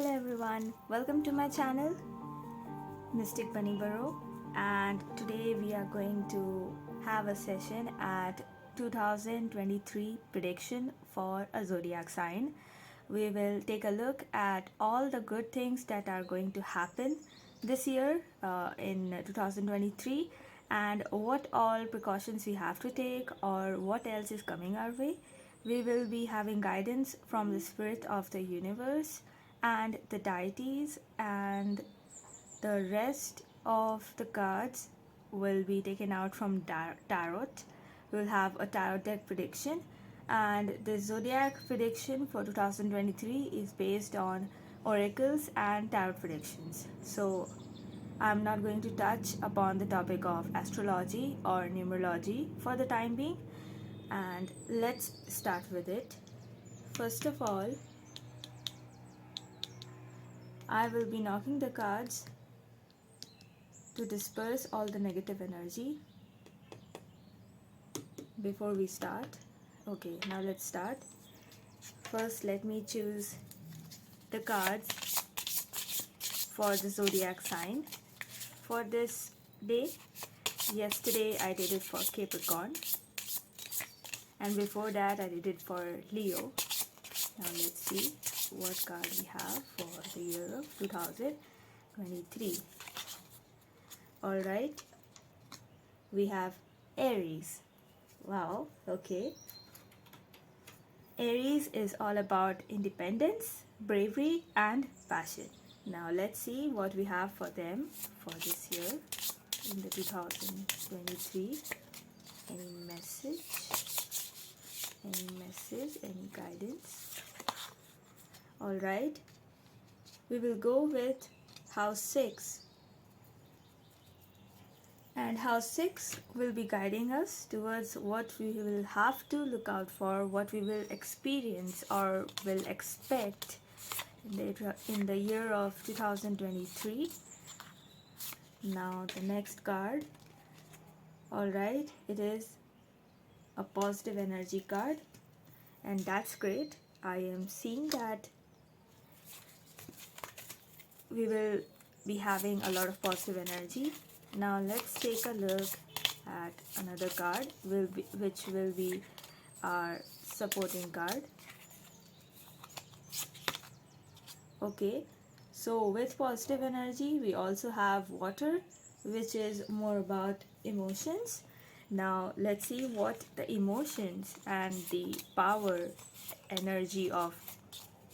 Hello everyone, welcome to my channel Mystic Bunny Burrow, and today we are going to have a session at 2023 prediction for a zodiac sign. We will take a look at all the good things that are going to happen this year in 2023 and what all precautions we have to take or what else is coming our way. We will be having guidance from the spirit of the universe and the deities, and the rest of the cards will be taken out from tarot. We'll have a tarot deck prediction, and the zodiac prediction for 2023 is based on oracles and tarot predictions. So I'm not going to touch upon the topic of astrology or numerology for the time being, and let's start with it. First of all, I will be knocking the cards to disperse all the negative energy before we start. Okay, now let's start. First, let me choose the cards for the zodiac sign for this day. Yesterday I did it for Capricorn, and before that I did it for Leo. Now let's see what card we have for the year of 2023. Alright, we have Aries. Wow, okay. Aries is all about independence, bravery, and passion. Now let's see what we have for them for this year in the 2023. Any message? Any guidance? Alright, we will go with House 6. And House 6 will be guiding us towards what we will have to look out for, what we will experience or will expect in the year of 2023. Now the next card. Alright, it is a positive energy card, and that's great. I am seeing that we will be having a lot of positive energy. Now let's take a look at another card which will be our supporting card. Okay, so with positive energy we also have water, which is more about emotions. Now let's see what the emotions and the power energy of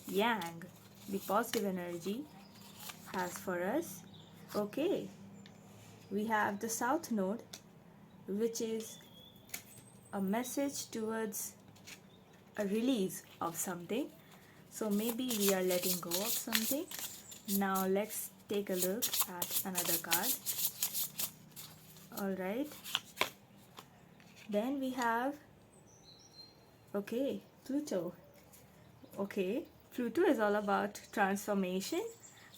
Yang, the positive energy, has for us. Okay, we have the South Node, which is a message towards a release of something. So maybe we are letting go of something. Now let's take a look at another card. Alright, then we have, okay, Pluto. Okay, Pluto is all about transformation.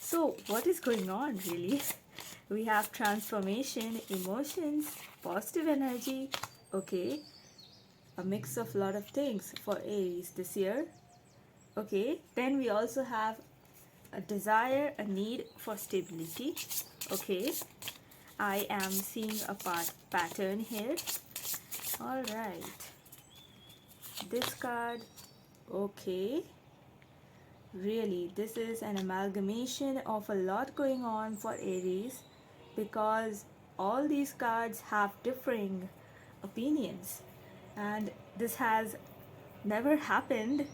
So what is going on really? We have transformation, emotions, positive energy. Okay, a mix of a lot of things for Aries this year. Okay, then we also have a desire, a need for stability. Okay, I am seeing a pattern here. Alright, this card. Okay, really, this is an amalgamation of a lot going on for Aries, because all these cards have differing opinions, and this has never happened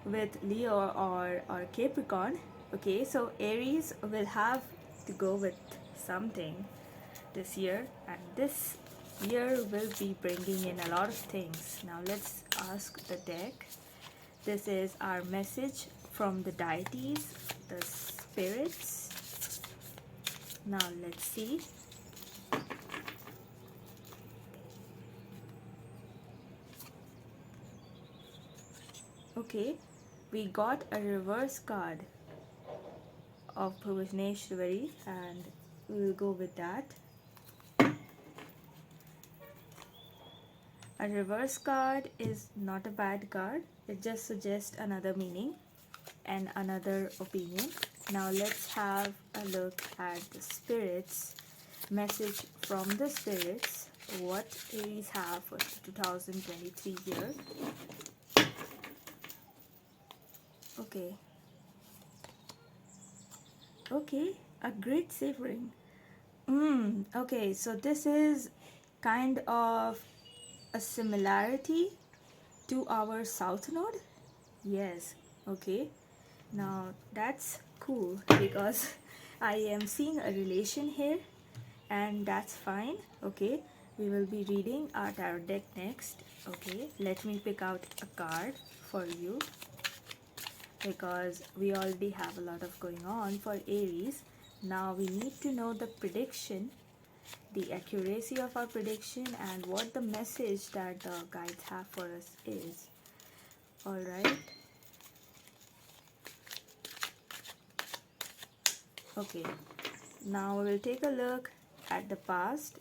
with Leo or Capricorn. Okay, so Aries will have to go with something this year, and this year will be bringing in a lot of things. Now let's ask the deck. This is our message from the deities, the spirits. Now let's see. Okay, we got a reverse card of Bhuvaneshwari, and we will go with that. A reverse card is not a bad card. It just suggests another meaning. and another opinion. Now let's have a look at the spirits, message from the spirits, what Aries have for 2023 year. Okay, a great savoring. Okay, so this is kind of a similarity to our south node. Yes, okay. Now that's cool because I am seeing a relation here, and that's fine. Okay, we will be reading our tarot deck next. Okay, let me pick out a card for you because we already have a lot of going on for Aries. Now we need to know the prediction, the accuracy of our prediction, and what the message that the guides have for us is. Alright. Okay. Now we'll take a look at the past,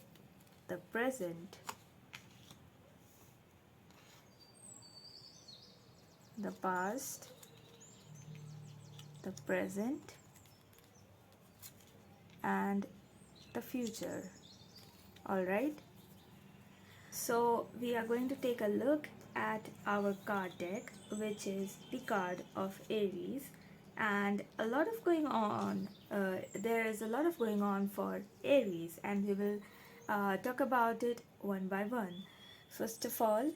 the present, the past, the present, and the future. Alright. So we are going to take a look at our card deck, which is the card of Aries, and a lot of going on. There is a lot of going on for Aries, and we will talk about it one by one. First of all,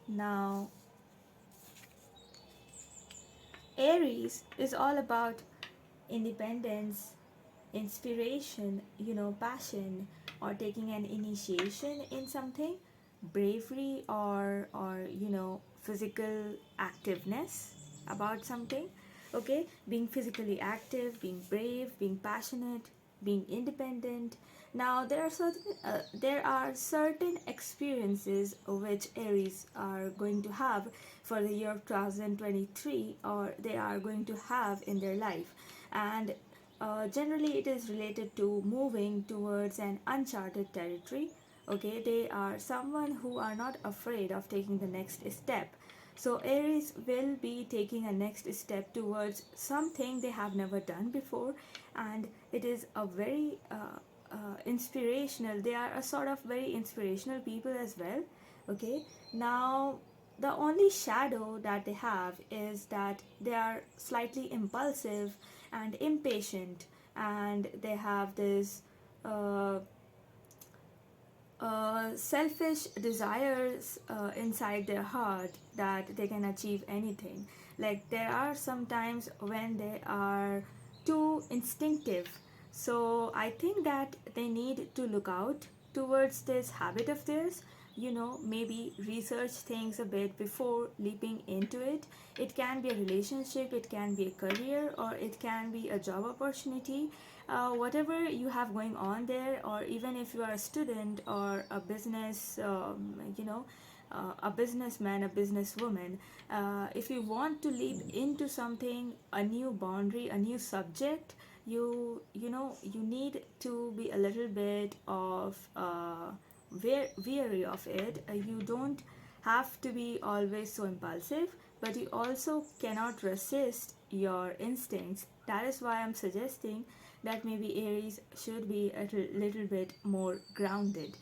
now Aries is all about independence, inspiration, passion, or taking an initiation in something, bravery, or physical activeness about something. Okay, being physically active, being brave, being passionate, being independent. Now there are certain experiences which Aries are going to have for the year of 2023, or they are going to have in their life, and generally it is related to moving towards an uncharted territory. Okay, they are someone who are not afraid of taking the next step. So Aries will be taking a next step towards something they have never done before, and it is a very inspirational. They are a sort of very inspirational people as well. Okay, now the only shadow that they have is that they are slightly impulsive and impatient, and they have this uh, selfish desires inside their heart that they can achieve anything. Like there are some times when they are too instinctive. So I think that they need to look out towards this habit of theirs. Maybe research things a bit before leaping into it. It can be a relationship, it can be a career, or it can be a job opportunity. Whatever you have going on there, or even if you are a student or a business, a businessman, a businesswoman, if you want to leap into something, a new boundary, a new subject, you need to be a little bit of wary of it. You don't have to be always so impulsive, but you also cannot resist your instincts. That is why I'm suggesting that maybe Aries should be a little bit more grounded.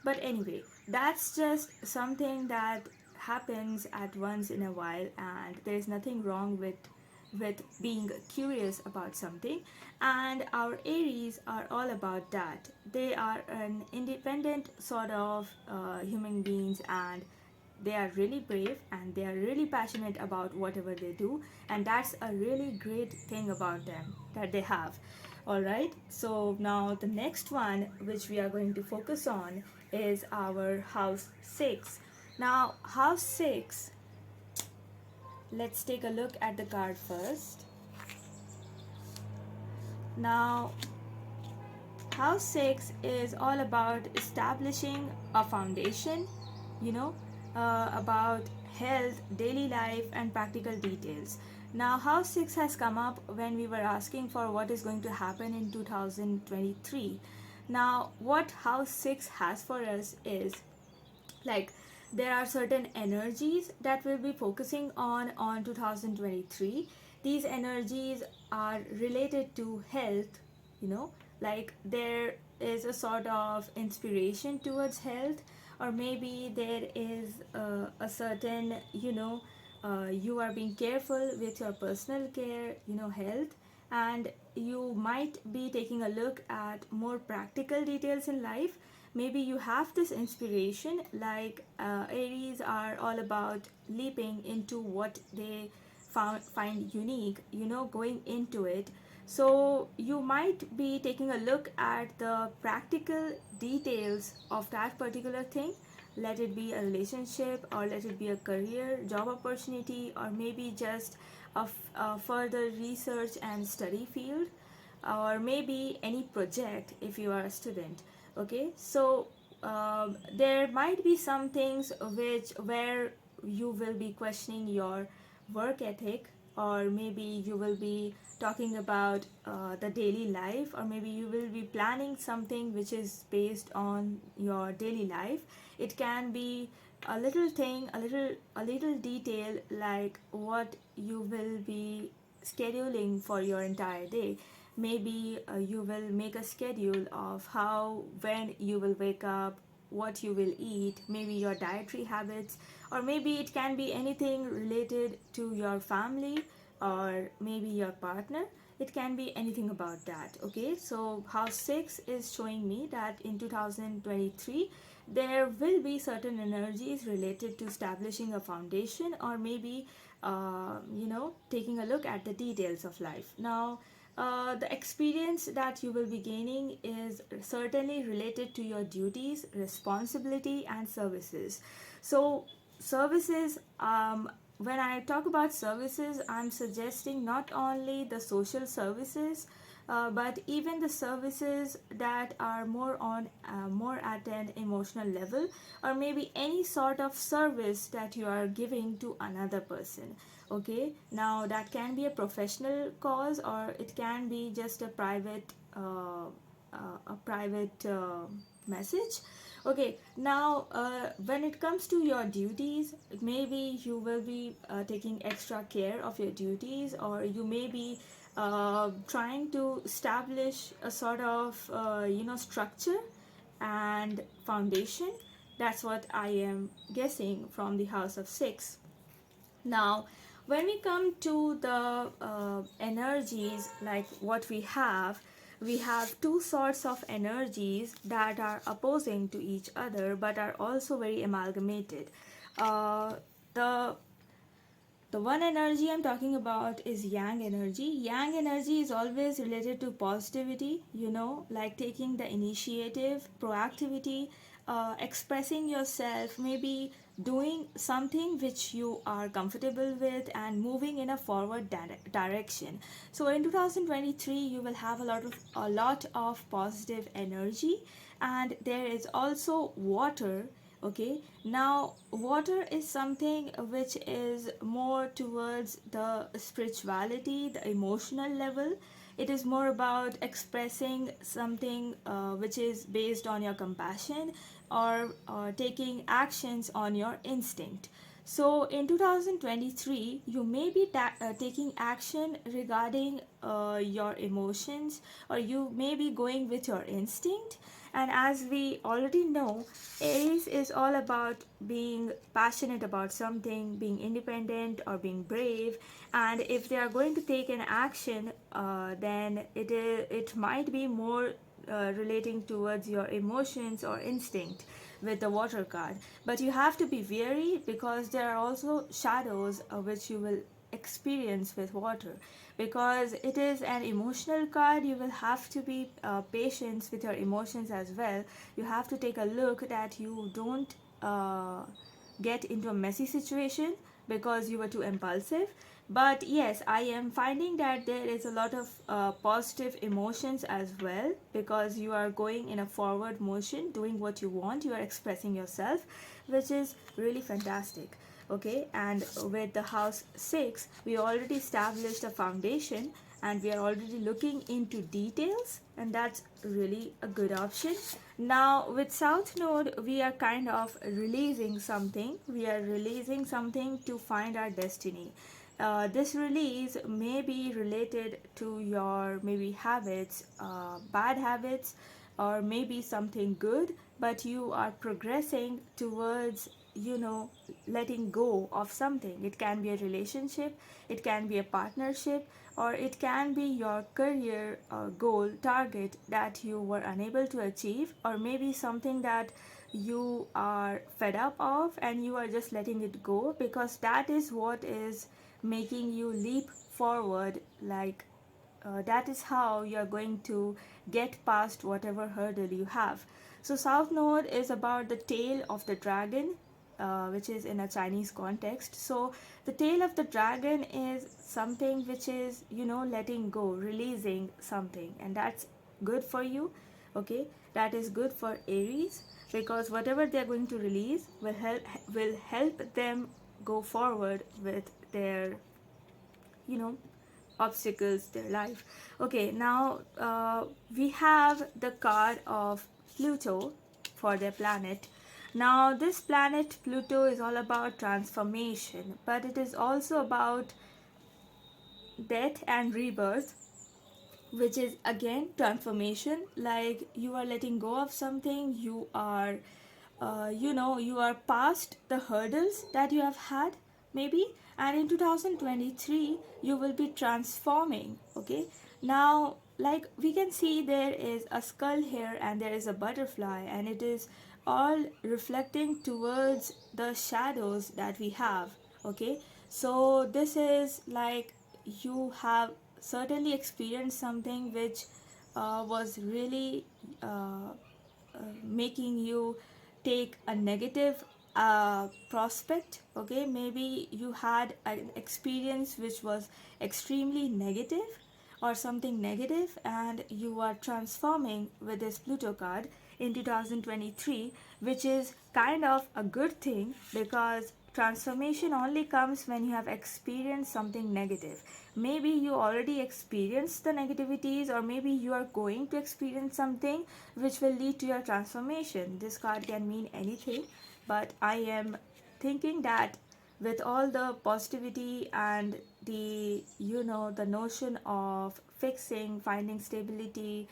But anyway, that's just something that happens at once in a while, and there's nothing wrong with being curious about something. And our Aries are all about that. They are an independent sort of human beings, and they are really brave, and they are really passionate about whatever they do, and that's a really great thing about them that they have. All right, so now the next one which we are going to focus on is our house 6. Now house 6, let's take a look at the card first. Now house 6 is all about establishing a foundation, you know, about health, daily life, and practical details. Now, house 6 has come up when we were asking for what is going to happen in 2023. Now, what house 6 has for us is like there are certain energies that we'll be focusing on 2023. These energies are related to health, you know, like there is a sort of inspiration towards health, or maybe there is a certain, you are being careful with your personal care, health, and you might be taking a look at more practical details in life. Maybe you have this inspiration, like Aries are all about leaping into what they find unique, going into it. So you might be taking a look at the practical details of that particular thing. Let it be a relationship, or let it be a career, job opportunity, or maybe just a further research and study field, or maybe any project if you are a student. Okay, so there might be some things where you will be questioning your work ethic, or maybe you will be talking about the daily life, or maybe you will be planning something which is based on your daily life. It can be a little thing, a little detail, like what you will be scheduling for your entire day. Maybe you will make a schedule of when you will wake up, what you will eat, maybe your dietary habits, or maybe it can be anything related to your family, or maybe your partner. It can be anything about that. Okay, so house 6 is showing me that in 2023 there will be certain energies related to establishing a foundation, or maybe taking a look at the details of life. Now the experience that you will be gaining is certainly related to your duties, responsibility, and services. So, services, when I talk about services, I'm suggesting not only the social services, but even the services that are more at an emotional level, or maybe any sort of service that you are giving to another person. Okay, now that can be a professional cause, or it can be just a private message. Okay, now when it comes to your duties, maybe you will be taking extra care of your duties, or you may be trying to establish a sort of structure and foundation. That's what I am guessing from the house of 6. Now, when we come to the energies, like what we have two sorts of energies that are opposing to each other, but are also very amalgamated. Uh, the the one energy I'm talking about is yang energy. Yang energy is always related to positivity, like taking the initiative, proactivity, expressing yourself, maybe doing something which you are comfortable with, and moving in a forward direction. So in 2023 you will have a lot of positive energy. And there is also water. Okay, now water is something which is more towards the spirituality, the emotional level. It is more about expressing something which is based on your compassion, or taking actions on your instinct. So in 2023, you may be taking action regarding your emotions, or you may be going with your instinct. And as we already know, Aries is all about being passionate about something, being independent, or being brave. And if they are going to take an action, then it might be more relating towards your emotions or instinct with the water card. But you have to be wary, because there are also shadows which you will experience with water. Because it is an emotional card, you will have to be patient with your emotions as well. You have to take a look that you don't get into a messy situation because you were too impulsive. But yes, I am finding that there is a lot of positive emotions as well, because you are going in a forward motion, doing what you want, you are expressing yourself, which is really fantastic. Okay, and with the house 6, we already established a foundation, and we are already looking into details, and that's really a good option. Now with South Node, we are kind of releasing something. We are releasing something to find our destiny. This release may be related to your maybe habits, bad habits, or maybe something good, but you are progressing towards, letting go of something. It can be a relationship, it can be a partnership, or it can be your career goal target that you were unable to achieve, or maybe something that you are fed up of and you are just letting it go, because that is what is making you leap forward. Like, that is how you're going to get past whatever hurdle you have. So South Node is about the tail of the dragon, which is in a Chinese context. So the tail of the dragon is something which is, letting go, releasing something, and that's good for you. Okay, that is good for Aries, because whatever they're going to release will help them go forward with their, you know obstacles, their life. Okay, now we have the card of Pluto for their planet. Now this planet Pluto is all about transformation, but it is also about death and rebirth, which is again transformation. Like, you are letting go of something, you are past the hurdles that you have had, maybe, and in 2023 you will be transforming. Okay, now, like, we can see there is a skull here and there is a butterfly, and it is all reflecting towards the shadows that we have. Okay, so this is like, you have certainly experienced something which was really making you take a negative prospect. Okay, maybe you had an experience which was extremely negative or something negative, and you are transforming with this Pluto card in 2023, which is kind of a good thing, because transformation only comes when you have experienced something negative. Maybe you already experienced the negativities, or maybe you are going to experience something which will lead to your transformation. This card can mean anything, but I am thinking that with all the positivity and the notion of fixing, finding stability,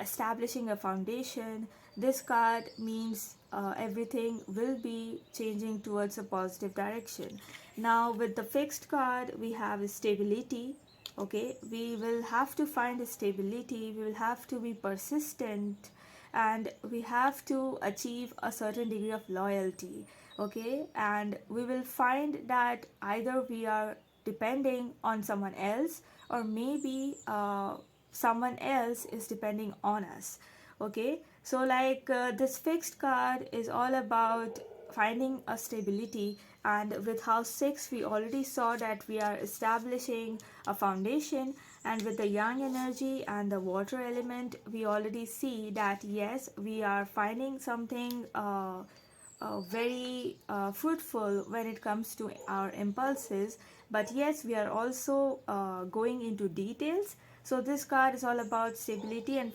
establishing a foundation, this card means everything will be changing towards a positive direction. Now with the fixed card, we have stability. Okay, we will have to find a stability, we will have to be persistent, and we have to achieve a certain degree of loyalty. Okay, and we will find that either we are depending on someone else, or maybe someone else is depending on us. Okay, so like, this fixed card is all about finding a stability, and with house 6 we already saw that we are establishing a foundation, and with the yang energy and the water element we already see that yes, we are finding something very fruitful when it comes to our impulses. But yes, we are also going into details. So this card is all about stability and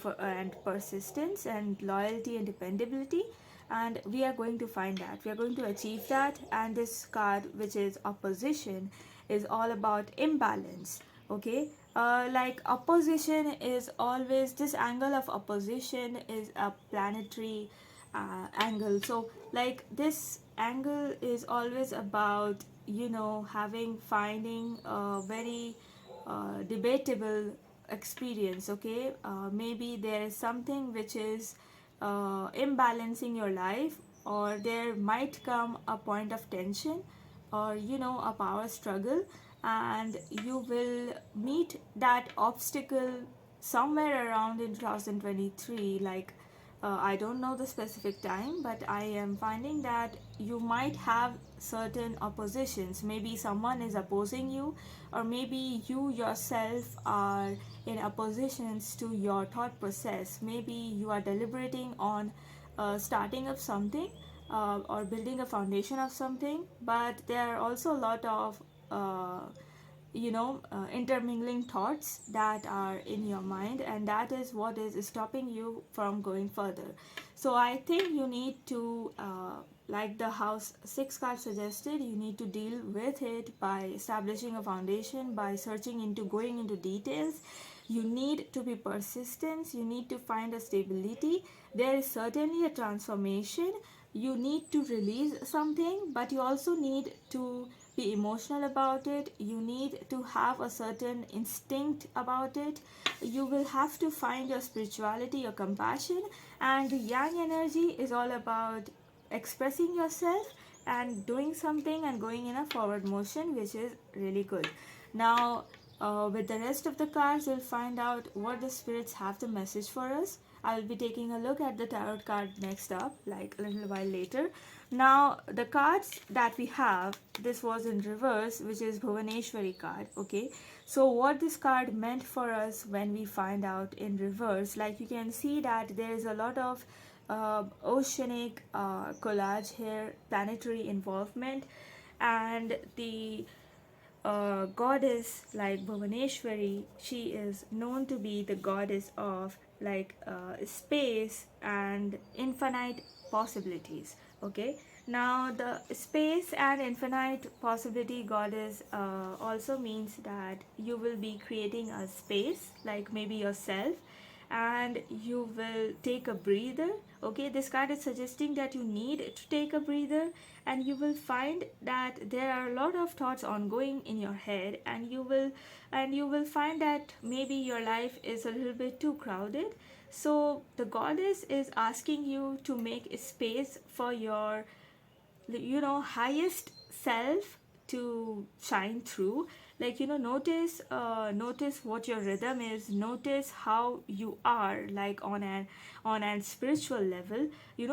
persistence and loyalty and dependability, and we are going to find that, we are going to achieve that. And this card, which is opposition, is all about imbalance. Okay, like, opposition is always, this angle of opposition is a planetary angle. So like, this angle is always about, finding a very debatable experience. Okay, maybe there is something which is imbalancing your life, or there might come a point of tension, or a power struggle, and you will meet that obstacle somewhere around in 2023. Like, I don't know the specific time, but I am finding that you might have certain oppositions. Maybe someone is opposing you, or maybe you yourself are in oppositions to your thought process. Maybe you are deliberating on starting of something, or building a foundation of something, but there are also a lot of intermingling thoughts that are in your mind, and that is what is stopping you from going further. So I think you need to, like the house 6 card suggested, you need to deal with it by establishing a foundation, by searching into, going into details. You need to be persistent, you need to find a stability. There is certainly a transformation. You need to release something, but you also need to be emotional about it. You need to have a certain instinct about it. You will have to find your spirituality, your compassion. And the yang energy is all about expressing yourself and doing something and going in a forward motion, which is really good. Now, with the rest of the cards, we'll find out what the spirits have the message for us. I'll be taking a look at the tarot card next up, like a little while later. Now, the cards that we have, this was in reverse, which is Bhuvaneshwari card, okay? So what this card meant for us when we find out in reverse, like you can see that there is a lot of oceanic collage here, planetary involvement, and the goddess like Bhuvaneshwari, she is known to be the goddess of like space and infinite possibilities. Okay, now the space and infinite possibility goddess also means that you will be creating a space, like maybe yourself, and you will take a breather. Okay, this card is suggesting that you need to take a breather, and you will find that there are a lot of thoughts ongoing in your head, and you will find that maybe your life is a little bit too crowded. So the goddess is asking you to make a space for your highest self to shine through. Like notice what your rhythm is, notice how you are, like on an spiritual level.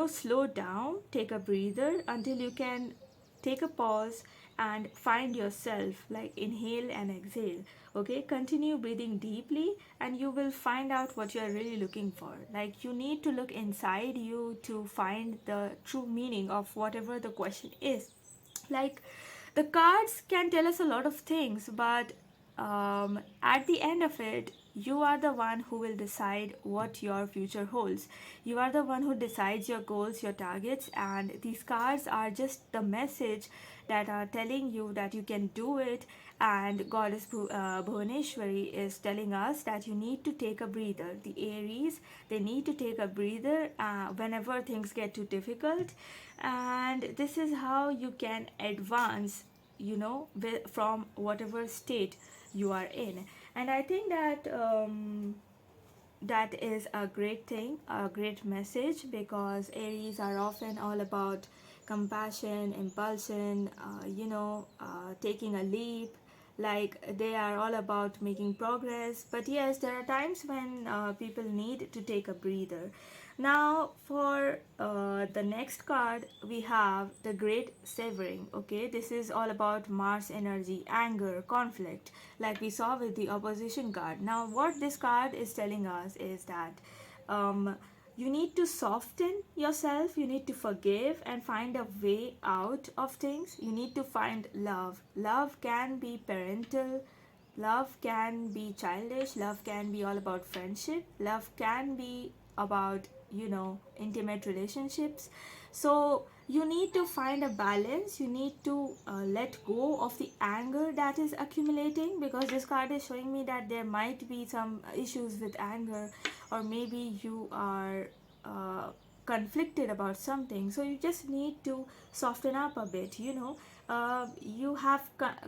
Slow down, take a breather until you can take a pause and find yourself, like inhale and exhale. Okay, continue breathing deeply, and you will find out what you are really looking for. Like you need to look inside you to find the true meaning of whatever the question is. Like the cards can tell us a lot of things, but at the end of it, you are the one who will decide what your future holds. You are the one who decides your goals, your targets, and these cards are just the message that are telling you that you can do it. And Goddess Bhuvaneshwari is telling us that you need to take a breather. The Aries, they need to take a breather whenever things get too difficult, and this is how you can advance, from whatever state you are in. And I think that that is a great thing, a great message, because Aries are often all about compassion, impulsion, taking a leap. Like they are all about making progress. But yes, there are times when people need to take a breather. Now, for the next card, we have the Great Severing. Okay, this is all about Mars energy, anger, conflict, like we saw with the opposition card. Now, what this card is telling us is that um, you need to soften yourself, you need to forgive and find a way out of things. You need to find love. Love can be parental, love can be childish, love can be all about friendship, love can be about intimate relationships. So you need to find a balance. You need to let go of the anger that is accumulating, because this card is showing me that there might be some issues with anger, or maybe you are conflicted about something. So you just need to soften up a bit. You have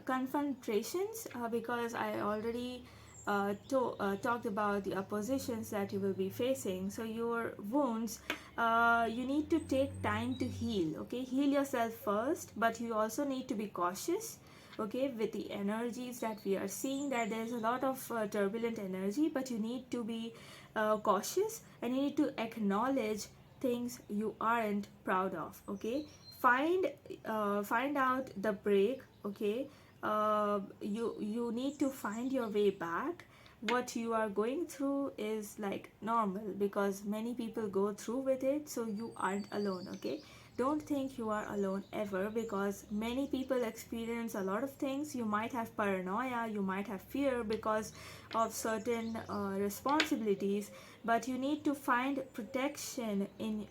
confrontations, because I already talked about the oppositions that you will be facing. So your wounds, you need to take time to heal. Okay, heal yourself first, but you also need to be cautious. Okay, with the energies that we are seeing, that there's a lot of turbulent energy, but you need to be cautious, and you need to acknowledge things you aren't proud of. Okay, find out the break. Okay, you need to find your way back. What you are going through is like normal, because many people go through with it, so you aren't alone. Okay, don't think you are alone ever, because many people experience a lot of things. You might have paranoia, you might have fear because of certain responsibilities, but you need to find protection in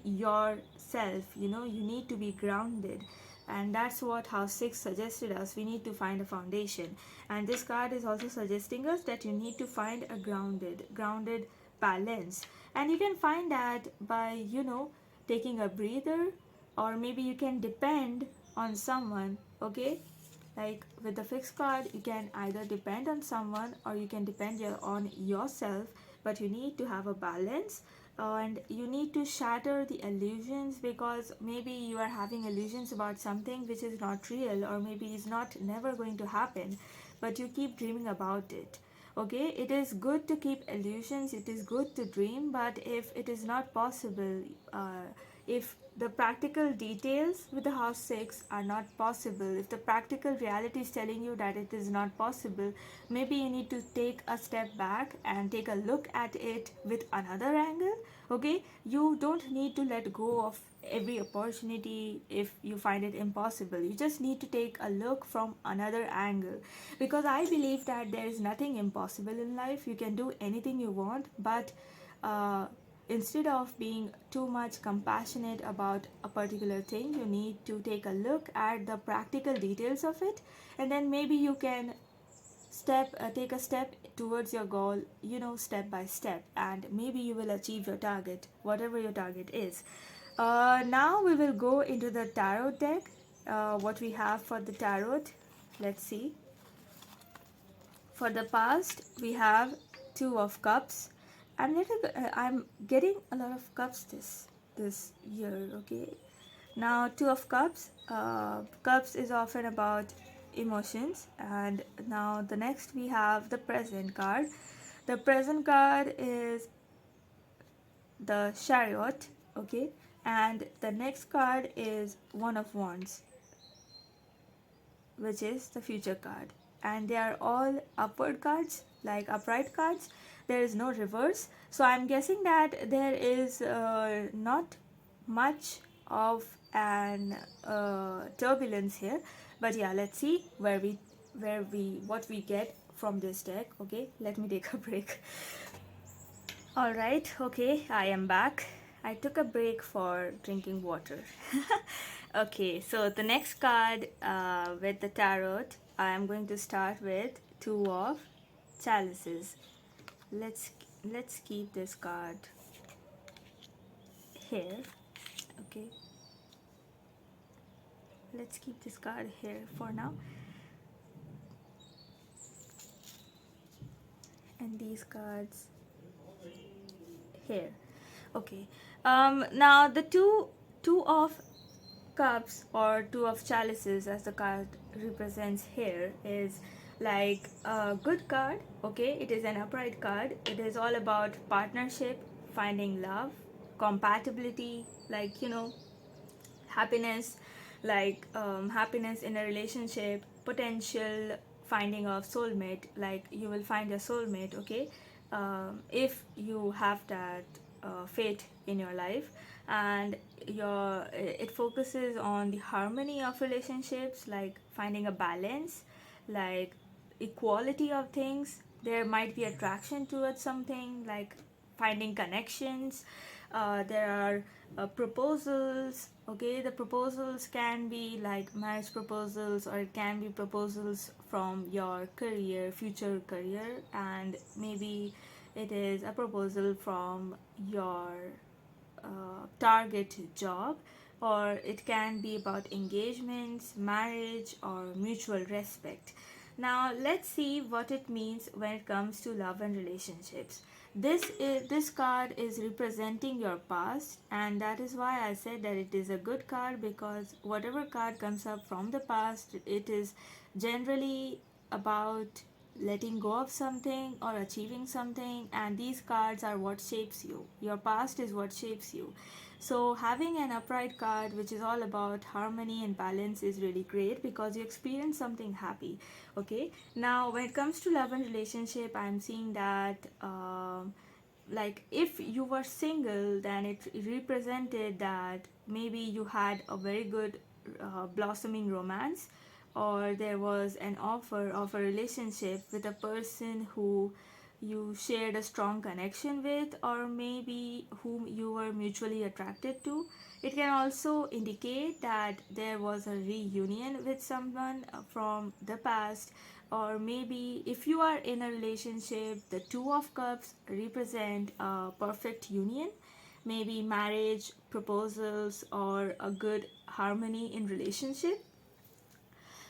yourself. You need to be grounded, and that's what house 6 suggested us. We need to find a foundation, and this card is also suggesting us that you need to find a grounded balance. And you can find that by taking a breather, or maybe you can depend on someone. Okay, like with the fixed card, you can either depend on someone or you can depend on yourself, but you need to have a balance. And you need to shatter the illusions, because maybe you are having illusions about something which is not real, or maybe is not never going to happen, but you keep dreaming about it. Okay, it is good to keep illusions, it is good to dream, but if it is not possible, if the practical details with the house 6 are not possible, if the practical reality is telling you that it is not possible, maybe you need to take a step back and take a look at it with another angle. Okay, you don't need to let go of every opportunity if you find it impossible. You just need to take a look from another angle, because I believe that there is nothing impossible in life. You can do anything you want, but uh, instead of being too much compassionate about a particular thing, you need to take a look at the practical details of it, and then maybe you can take a step towards your goal, step by step, and maybe you will achieve your target, whatever your target is. Now we will go into the tarot deck. What we have for the tarot, let's see. For the past, we have Two of Cups. I'm getting a lot of cups this year. Okay, now Two of Cups. Cups is often about emotions, and now the next we have the Present card. The Present card is the Chariot. Okay, and the next card is One of Wands, which is the Future card, and they are all upward cards, like upright cards. There is no reverse, so I'm guessing that there is not much of an turbulence here. But yeah, let's see what we get from this deck. Okay, let me take a break. All right, okay, I am back. I took a break for drinking water. Okay, so the next card with the tarot, I am going to start with Two of Chalices. Let's keep this card here. Okay, let's keep this card here for now, and these cards here. Okay, now the two of cups, or Two of Chalices as the card represents here, is like a good card. Okay, it is an upright card. It is all about partnership, finding love, compatibility, like happiness, like happiness in a relationship, potential finding of soulmate, like you will find a soulmate. Okay, if you have that fate in your life, and it focuses on the harmony of relationships, like finding a balance, like equality of things. There might be attraction towards something, like finding connections. There are proposals. Okay, the proposals can be like marriage proposals, or it can be proposals from your career, future career, and maybe it is a proposal from your target job, or it can be about engagements, marriage, or mutual respect. Now let's see what it means when it comes to love and relationships. This card is representing your past, and that is why I said that it is a good card, because whatever card comes up from the past, it is generally about letting go of something or achieving something, and these cards are what shapes you. Your past is what shapes you. So having an upright card which is all about harmony and balance is really great, because you experience something happy. Okay, now when it comes to love and relationship, I'm seeing that like if you were single, then it represented that maybe you had a very good blossoming romance, or there was an offer of a relationship with a person who you shared a strong connection with, or maybe whom you were mutually attracted to. It can also indicate that there was a reunion with someone from the past, or maybe if you are in a relationship, the Two of Cups represent a perfect union, maybe marriage proposals or a good harmony in relationship.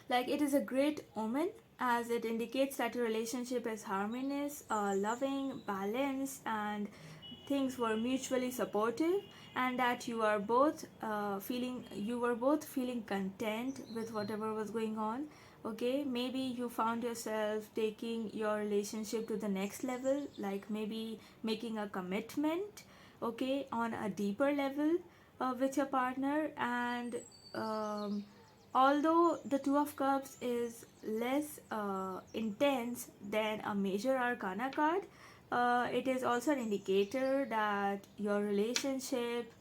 Like it is a great omen, as it indicates that your relationship is harmonious, loving, balanced, and things were mutually supportive, and that you were both feeling content with whatever was going on. Okay, maybe you found yourself taking your relationship to the next level, like maybe making a commitment, okay, on a deeper level with your partner. And um, although the Two of Cups is less intense than a major arcana card, it is also an indicator that your relationship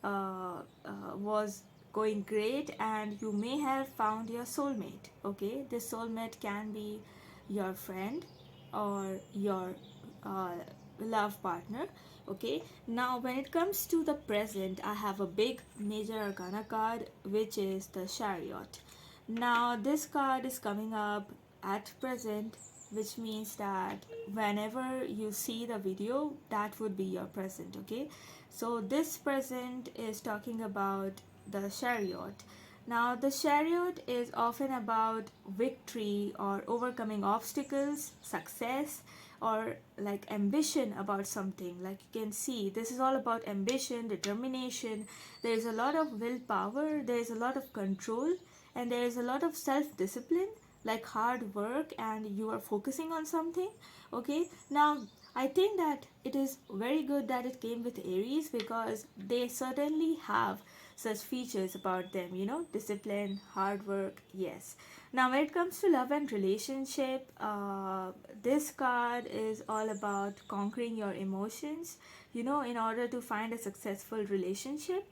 was going great, and you may have found your soulmate. Okay, this soulmate can be your friend or your uh, love partner. Okay, now when it comes to the present, I have a big major arcana card, which is the Chariot. Now this card is coming up at present, which means that whenever you see the video, that would be your present. Okay, so this present is talking about the Chariot. Now the Chariot is often about victory or overcoming obstacles, success, or like ambition about something. Like you can see, this is all about ambition, determination. There is a lot of willpower, there is a lot of control, and there is a lot of self discipline, like hard work, and you are focusing on something. Okay, now I think that it is very good that it came with Aries, because they certainly have such features about them, discipline, hard work. Yes. Now when it comes to love and relationship, this card is all about conquering your emotions, in order to find a successful relationship.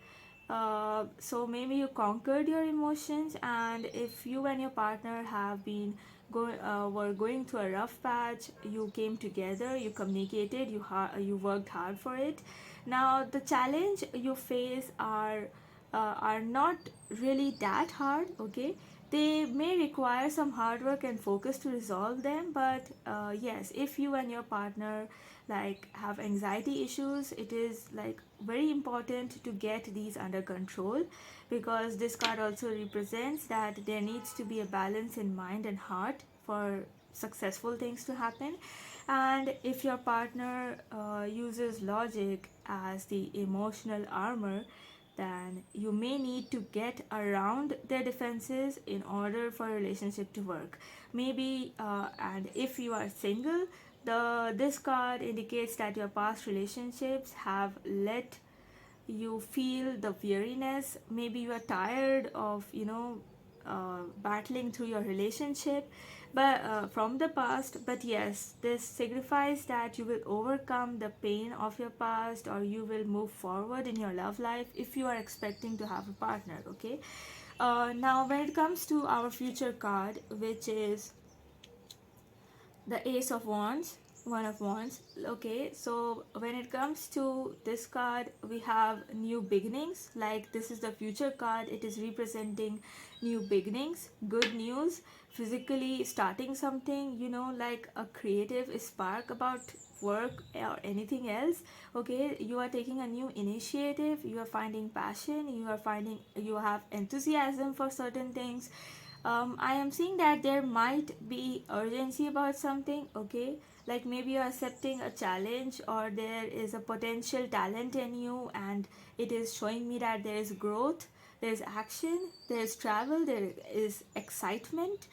So maybe you conquered your emotions, and if you and your partner have been were going through a rough patch, you came together, you communicated, you worked hard for it. Now the challenge you face are not really that hard. Okay, they may require some hard work and focus to resolve them, but yes, if you and your partner like have anxiety issues, it is like very important to get these under control, because this card also represents that there needs to be a balance in mind and heart for successful things to happen. And if your partner uses logic as the emotional armor, then you may need to get around their defenses in order for a relationship to work. Maybe, and if you are single, this card indicates that your past relationships have let you feel the weariness. Maybe you are tired of battling through your relationship, but from the past. But yes, this signifies that you will overcome the pain of your past, or you will move forward in your love life if you are expecting to have a partner. Okay, now when it comes to our future card, which is the Ace of Wands, One of Wands. Okay, so when it comes to this card, we have new beginnings. Like this is the future card, it is representing new beginnings, good news, physically starting something, like a creative spark about work or anything else. Okay, you are taking a new initiative, you are finding passion, you have enthusiasm for certain things. I am seeing that there might be urgency about something. Okay, like maybe you're accepting a challenge, or there is a potential talent in you, and it is showing me that there is growth, there is action, there is travel, there is excitement.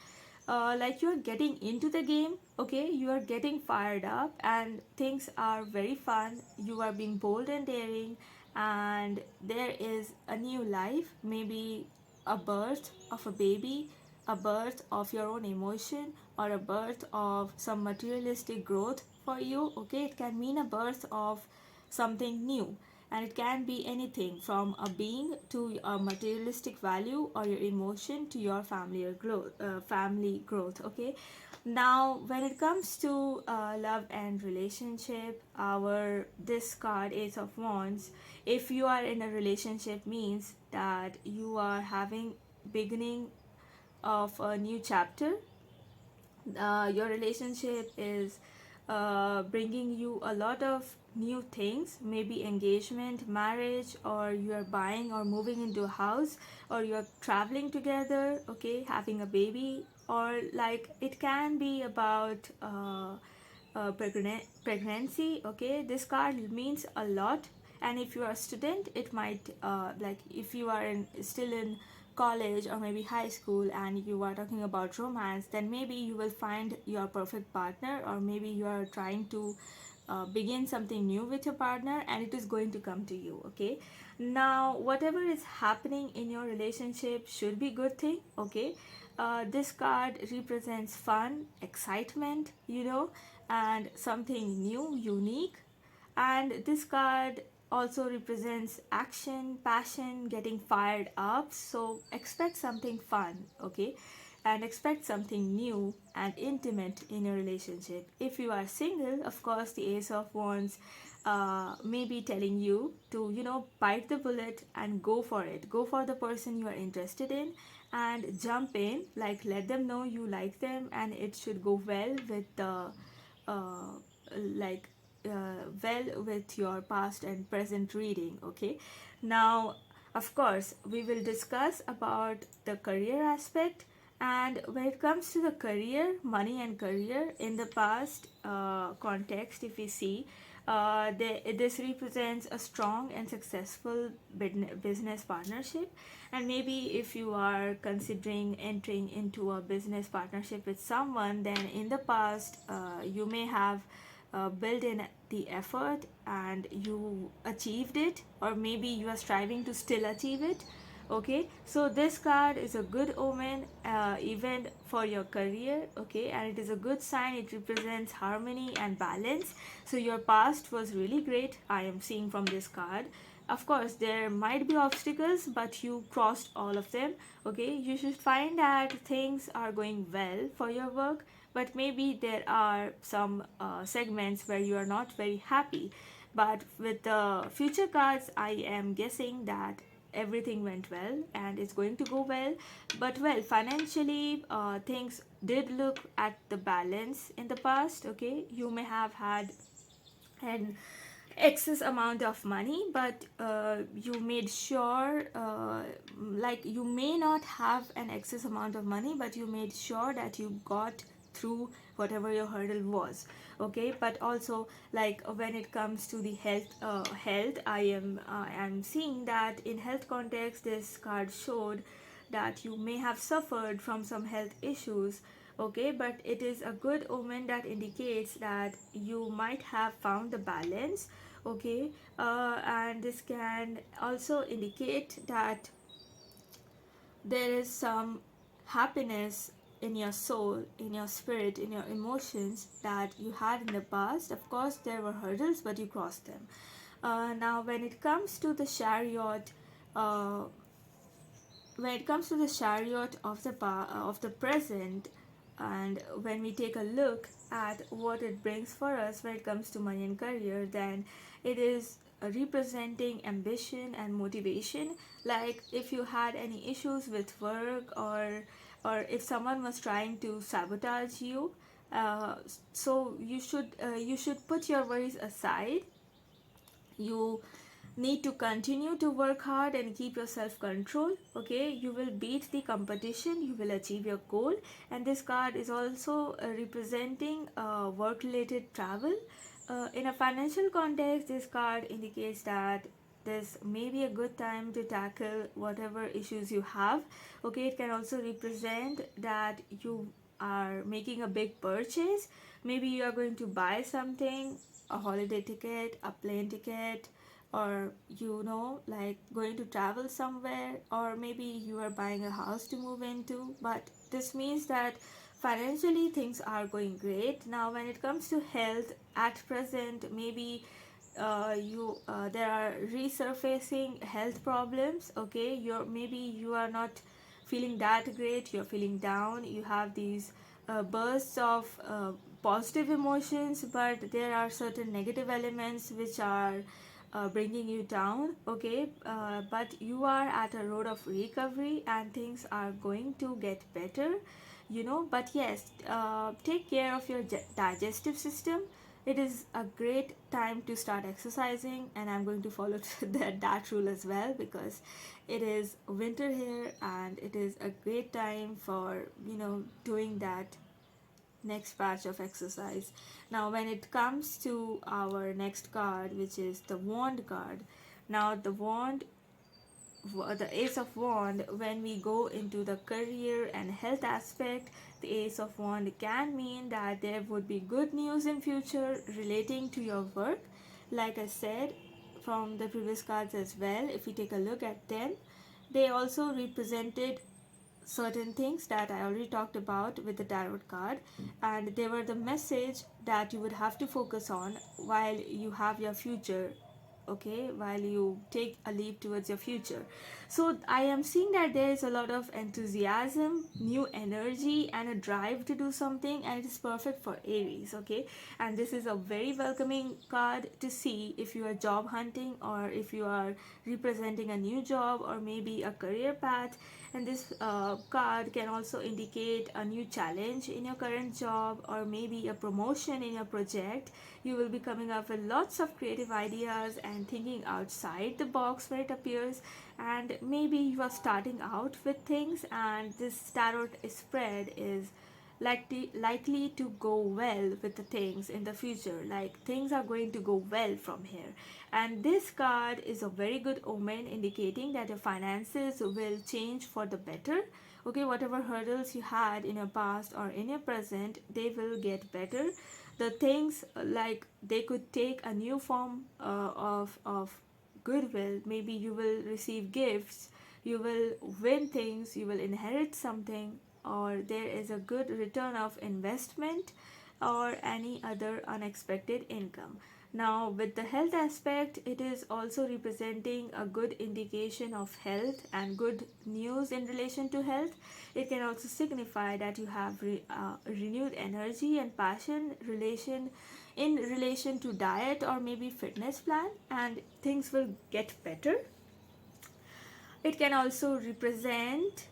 Like you're getting into the game. Okay, you are getting fired up, and things are very fun. You are being bold and daring, and there is a new life, maybe a birth of a baby, a birth of your own emotion or a birth of some materialistic growth for you. Okay, it can mean a birth of something new, and it can be anything from a being to a materialistic value, or your emotion to your family growth. Okay, now when it comes to love and relationship, our this card, Ace of Wands, if you are in a relationship, means that you are having beginning of a new chapter. Your relationship is bringing you a lot of new things, maybe engagement, marriage, or you are buying or moving into a house, or you are traveling together, okay, having a baby, or like it can be about pregnancy. Okay, this card means a lot. And if you are a student, it might like if you are still in college or maybe high school and you are talking about romance, then maybe you will find your perfect partner, or maybe you are trying to begin something new with your partner and it is going to come to you. Okay, now whatever is happening in your relationship should be good thing. Okay, this card represents fun, excitement, and something new, unique. And this card also represents action, passion, getting fired up. So expect something fun, okay? And expect something new and intimate in your relationship. If you are single, of course, the Ace of Wands may be telling you to, bite the bullet and go for it. Go for the person you are interested in and jump in, like let them know you like them, and it should go well with the uh, like well with your past and present reading. Okay, now of course we will discuss about the career aspect. And when it comes to the career, money and career, in the past context, if we see, this represents a strong and successful business partnership. And maybe if you are considering entering into a business partnership with someone, then in the past you may have built in the effort and you achieved it, or maybe you are striving to still achieve it. Okay, so this card is a good omen, even for your career. Okay, and it is a good sign. It represents harmony and balance. So your past was really great, I am seeing from this card. Of course there might be obstacles, but you crossed all of them. Okay, you should find that things are going well for your work, but maybe there are some segments where you are not very happy. But with the future cards, I am guessing that everything went well and it's going to go well. But well, financially, things did look at the balance in the past. Okay, you may have had an excess amount of money, but you made sure, like you may not have an excess amount of money, but you made sure that you got through whatever your hurdle was. Okay, but also like when it comes to the health, I am seeing that in health context this card showed that you may have suffered from some health issues. Okay, but it is a good omen that indicates that you might have found the balance. Okay, and this can also indicate that there is some happiness in your soul, in your spirit, in your emotions that you had in the past. Of course there were hurdles, but you crossed them. Now when it comes to the chariot, uh, of the present, and when we take a look at what it brings for us when it comes to money and career, then it is representing ambition and motivation. Like if you had any issues with work, or if someone was trying to sabotage you, so you should put your worries aside. You need to continue to work hard and keep your self control. Okay, you will beat the competition, you will achieve your goal. And this card is also representing work related travel. In a financial context, this card indicates that this may be a good time to tackle whatever issues you have. Okay, it can also represent that you are making a big purchase. Maybe you are going to buy something, a holiday ticket, a plane ticket, or like going to travel somewhere, or maybe you are buying a house to move into. But this means that financially things are going great. Now when it comes to health, at present maybe you there are resurfacing health problems. Okay, maybe you are not feeling that great, you're feeling down, you have these bursts of positive emotions, but there are certain negative elements which are bringing you down. Okay, but you are at a road of recovery and things are going to get better. But yes, take care of your digestive system. It is a great time to start exercising, and I'm going to follow that rule as well, because it is winter here and it is a great time for doing that next batch of exercise. Now when it comes to our next card, which is the wand card. Now the ace of wand, when we go into the career and health aspect, the ace of wand can mean that there would be good news in future relating to your work. Like I said from the previous cards as well, if we take a look at them, they also represented certain things that I already talked about with the tarot card, and they were the message that you would have to focus on while you have your future. Okay, while you take a leap towards your future. So I am seeing that there is a lot of enthusiasm, new energy, and a drive to do something, and it is perfect for Aries. Okay, and this is a very welcoming card to see if you are job hunting, or if you are representing a new job, or maybe a career path. And this card can also indicate a new challenge in your current job, or maybe a promotion in your project. You will be coming up with lots of creative ideas and thinking outside the box when it appears. And maybe you are starting out with things, and this tarot spread is likely to go well with the things in the future. Like things are going to go well from here, and this card is a very good omen, indicating that your finances will change for the better. Okay, whatever hurdles you had in your past or in your present, they will get better. The things, like they could take a new form of goodwill. Maybe you will receive gifts, you will win things, you will inherit something, or there is a good return of investment, or any other unexpected income. Now, with the health aspect, it is also representing a good indication of health and good news in relation to health. It can also signify that you have renewed energy and passion in relation to diet or maybe fitness plan, and things will get better. It can also represent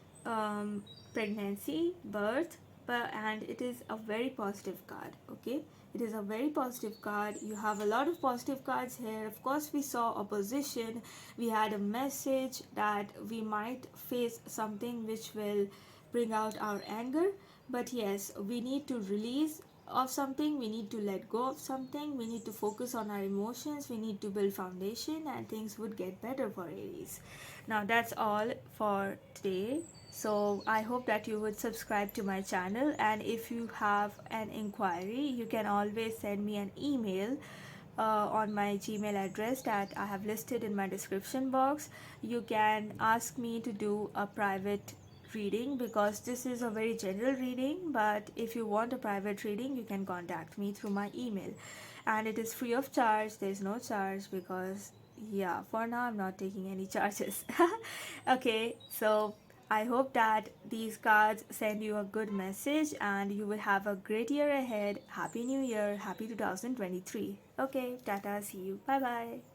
pregnancy, birth, and it is a very positive card. Okay, it is a very positive card. You have a lot of positive cards here. Of course, we saw opposition. We had a message that we might face something which will bring out our anger. But yes, we need to release of something, we need to let go of something, we need to focus on our emotions, we need to build foundation, and things would get better for Aries. Now that's all for today. So I hope that you would subscribe to my channel, and if you have an inquiry, you can always send me an email on my Gmail address that I have listed in my description box. You can ask me to do a private reading, because this is a very general reading, but if you want a private reading, you can contact me through my email, and it is free of charge. There's no charge, because yeah, for now I'm not taking any charges. Okay, so I hope that these cards send you a good message, and you will have a great year ahead. Happy New Year, happy 2023. Okay, tata, see you, bye bye.